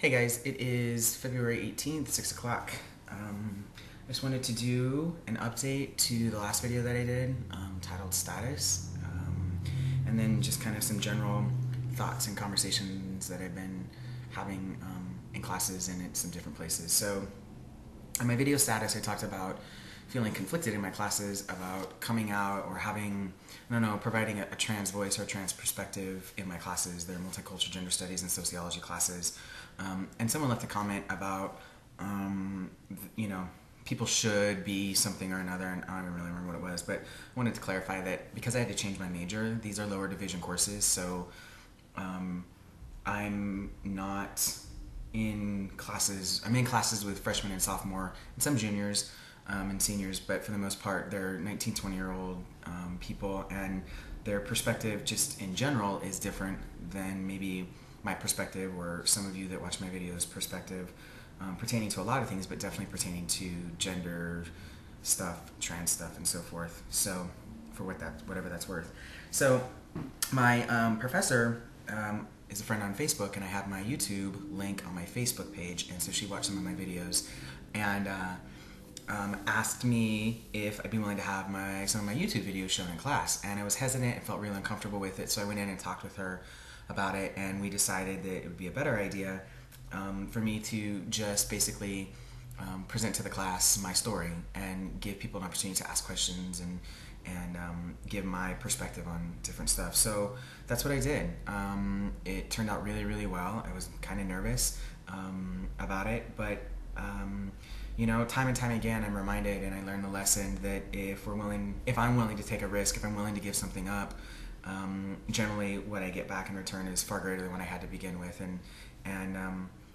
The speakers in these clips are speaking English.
Hey guys, it is February 18th, 6 o'clock. I just wanted to do an update to the last video that I did titled Status, and then just kind of some general thoughts and conversations that I've been having in classes and at some different places. So in my video Status, I talked about feeling conflicted in my classes about coming out or having, providing a trans voice or a trans perspective in my classes. They're multicultural gender studies and sociology classes. And someone left a comment about, people should be something or another, and I don't even really remember what it was, but I wanted to clarify that because I had to change my major, these are lower division courses, so I'm not in classes, I'm in classes with freshmen and sophomore and some juniors and seniors, but for the most part they're 19, 20-year-old people, and their perspective just in general is different than maybe my perspective or some of you that watch my videos perspective, pertaining to a lot of things, but definitely pertaining to gender stuff, trans stuff, and so forth. So for whatever that's worth. So my professor is a friend on Facebook, and I have my YouTube link on my Facebook page, and so she watched some of my videos and asked me if I'd be willing to have some of my YouTube videos shown in class, and I was hesitant and felt really uncomfortable with it, so I went in and talked with her about it, and we decided that it would be a better idea for me to just basically present to the class my story and give people an opportunity to ask questions and give my perspective on different stuff. So that's what I did. It turned out really, really well. I was kind of nervous about it, but time and time again I'm reminded and I learned the lesson that if I'm willing to take a risk, if I'm willing to give something up, generally what I get back in return is far greater than what I had to begin with, and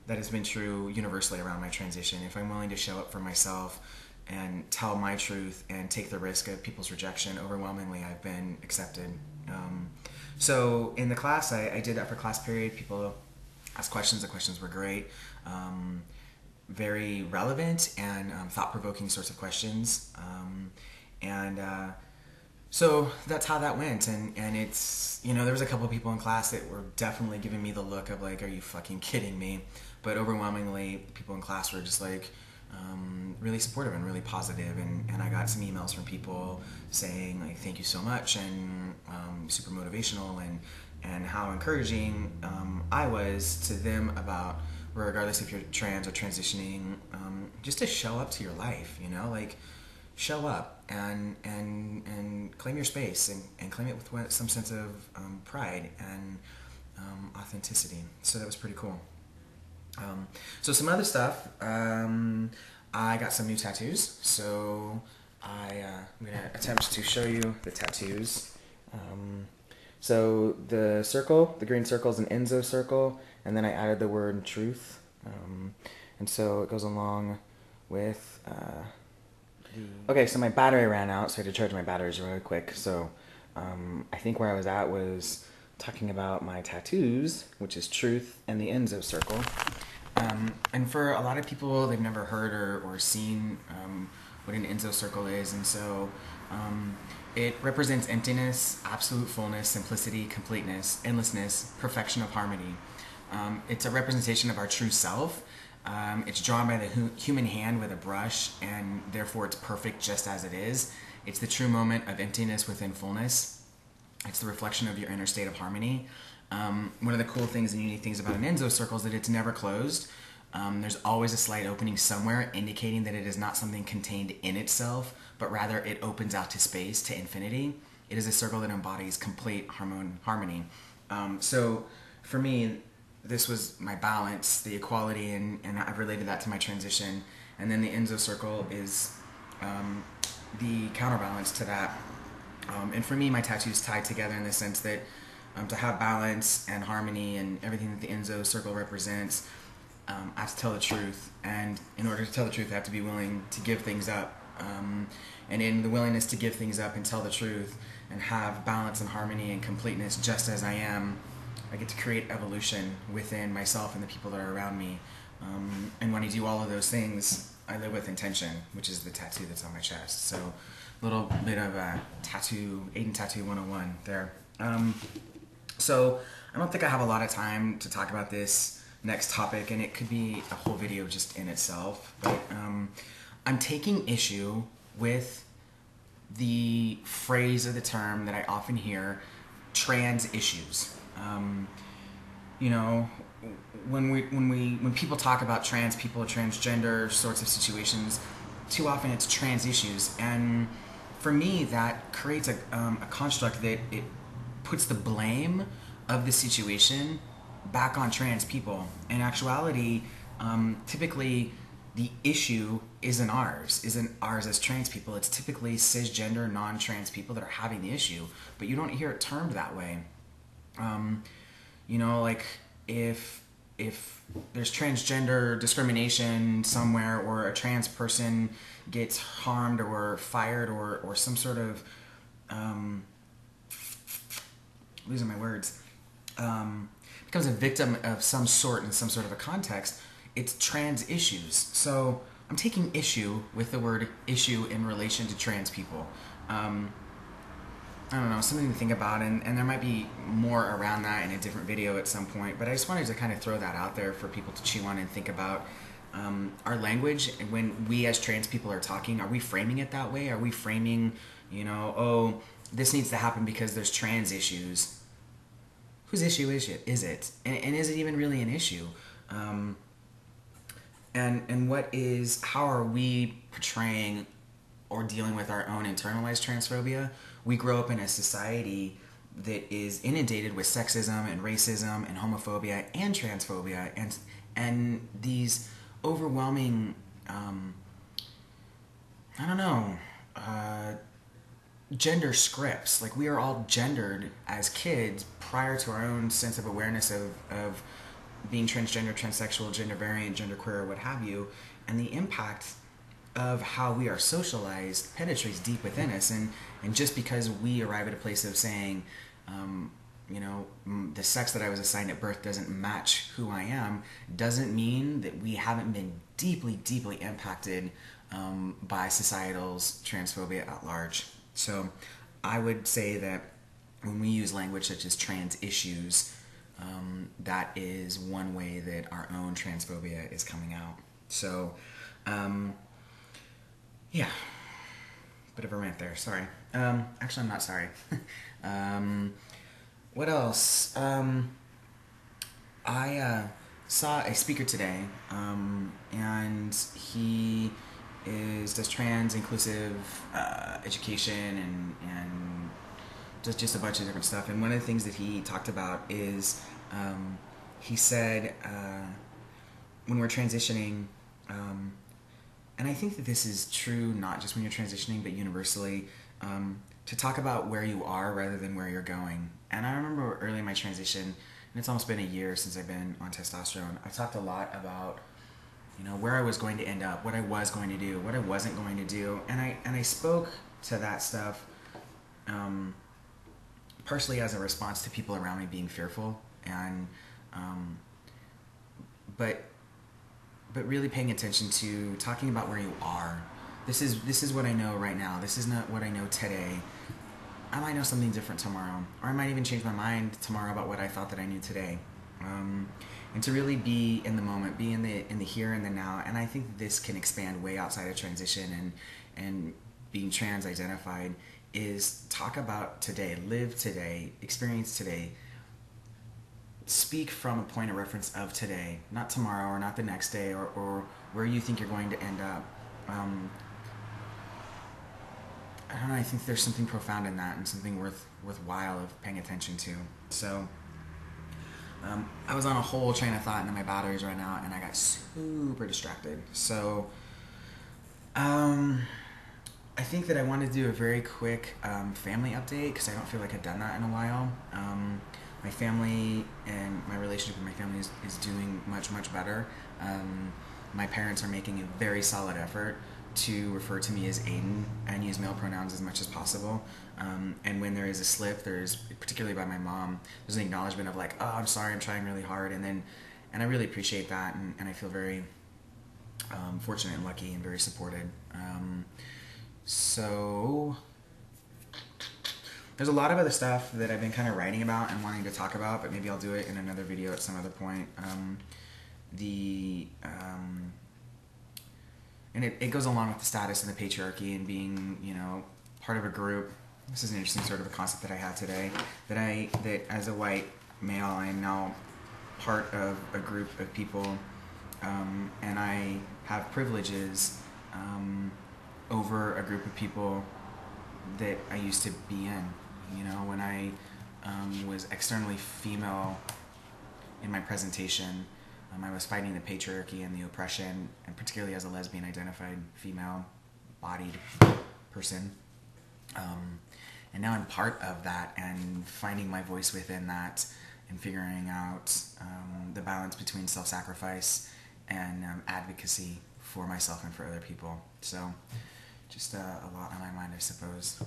that has been true universally around my transition. If I'm willing to show up for myself and tell my truth and take the risk of people's rejection, overwhelmingly I've been accepted. So in the class, I did that for class period. People asked questions. The questions were great. Very relevant and thought-provoking sorts of questions. So that's how that went, and it's, there was a couple of people in class that were definitely giving me the look of like, are you fucking kidding me? But overwhelmingly, people in class were just like really supportive and really positive, and I got some emails from people saying like, thank you so much, and super motivational, and how encouraging I was to them about, regardless if you're trans or transitioning, just to show up to your life, like show up and claim your space and claim it with some sense of pride and authenticity. So that was pretty cool. So some other stuff, I got some new tattoos, so I'm going to attempt to show you the tattoos. So the green circle is an Enzo circle, and then I added the word truth, and so it goes along with okay, so my battery ran out, so I had to charge my batteries really quick. So I think where I was at was talking about my tattoos, which is truth, and the Enzo circle. And for a lot of people, they've never heard or seen what an Enzo circle is, and so it represents emptiness, absolute fullness, simplicity, completeness, endlessness, perfection of harmony. It's a representation of our true self. It's drawn by the human hand with a brush, and therefore it's perfect just as it is. It's the true moment of emptiness within fullness. It's the reflection of your inner state of harmony. One of the cool things and unique things about an Enzo circle is that it's never closed. There's always a slight opening somewhere, indicating that it is not something contained in itself, but rather it opens out to space, to infinity. It is a circle that embodies complete harmony. So for me, this was my balance, the equality, and I've related that to my transition. And then the Enzo circle is the counterbalance to that. And for me, my tattoos tied together in the sense that to have balance and harmony and everything that the Enzo circle represents, I have to tell the truth. And in order to tell the truth, I have to be willing to give things up. And in the willingness to give things up and tell the truth and have balance and harmony and completeness just as I am, I get to create evolution within myself and the people that are around me. And when I do all of those things, I live with intention, which is the tattoo that's on my chest. So a little bit of a Aydin Tattoo 101 there. So I don't think I have a lot of time to talk about this next topic, and it could be a whole video just in itself, but I'm taking issue with the phrase or the term that I often hear, trans issues. You know, when people talk about trans people, transgender sorts of situations, too often it's trans issues, and for me that creates a construct that it puts the blame of the situation back on trans people. In actuality, typically the issue isn't ours as trans people. It's typically cisgender, non-trans people that are having the issue, but you don't hear it termed that way. You know, like if there's transgender discrimination somewhere, or a trans person gets harmed or fired, or some sort of losing my words, becomes a victim of some sort in some sort of a context, it's trans issues. So I'm taking issue with the word issue in relation to trans people. I don't know, something to think about, and there might be more around that in a different video at some point, but I just wanted to kind of throw that out there for people to chew on and think about. Our language, when we as trans people are talking, are we framing it that way? Are we framing, you know, oh, this needs to happen because there's trans issues? Whose issue is it? And is it even really an issue? And how are we portraying or dealing with our own internalized transphobia? We grow up in a society that is inundated with sexism and racism and homophobia and transphobia and these overwhelming, gender scripts. Like, we are all gendered as kids prior to our own sense of awareness of being transgender, transsexual, gender variant, genderqueer, or what have you, and the impact of how we are socialized penetrates deep within us, and just because we arrive at a place of saying, the sex that I was assigned at birth doesn't match who I am, doesn't mean that we haven't been deeply, deeply impacted by societal's transphobia at large. So I would say that when we use language such as trans issues, that is one way that our own transphobia is coming out. So, yeah, bit of a rant there, sorry. Actually, I'm not sorry. What else? I saw a speaker today, and he does trans inclusive education and does just a bunch of different stuff. And one of the things that he talked about is, he said, when we're transitioning, and I think that this is true not just when you're transitioning, but universally, to talk about where you are rather than where you're going. And I remember early in my transition, and it's almost been a year since I've been on testosterone, I talked a lot about, where I was going to end up, what I was going to do, what I wasn't going to do, and I spoke to that stuff partially as a response to people around me being fearful, and but really paying attention to talking about where you are. This is what I know right now. This is not what I know today. I might know something different tomorrow, or I might even change my mind tomorrow about what I thought that I knew today. And to really be in the moment, be in the here and the now. And I think this can expand way outside of transition and being trans identified, is talk about today, live today, experience today, speak from a point of reference of today, not tomorrow or not the next day or where you think you're going to end up. I don't know, I think there's something profound in that and something worthwhile of paying attention to. So I was on a whole train of thought and then my batteries ran out and I got super distracted. So I think that I want to do a very quick family update, because I don't feel like I've done that in a while. My family and my relationship with my family is doing much, much better. My parents are making a very solid effort to refer to me as Aydin and use male pronouns as much as possible. And when there is a slip, particularly by my mom, there's an acknowledgement of like, oh, I'm sorry, I'm trying really hard. And I really appreciate that, and I feel very fortunate and lucky and very supported. So there's a lot of other stuff that I've been kind of writing about and wanting to talk about, but maybe I'll do it in another video at some other point. and it goes along with the status and the patriarchy and being, you know, part of a group. This is an interesting sort of a concept that I had today, that as a white male, I am now part of a group of people, and I have privileges over a group of people that I used to be in. You know, when I was externally female in my presentation, I was fighting the patriarchy and the oppression, and particularly as a lesbian identified female-bodied person. And now I'm part of that and finding my voice within that and figuring out the balance between self-sacrifice and advocacy for myself and for other people. So just a lot on my mind, I suppose.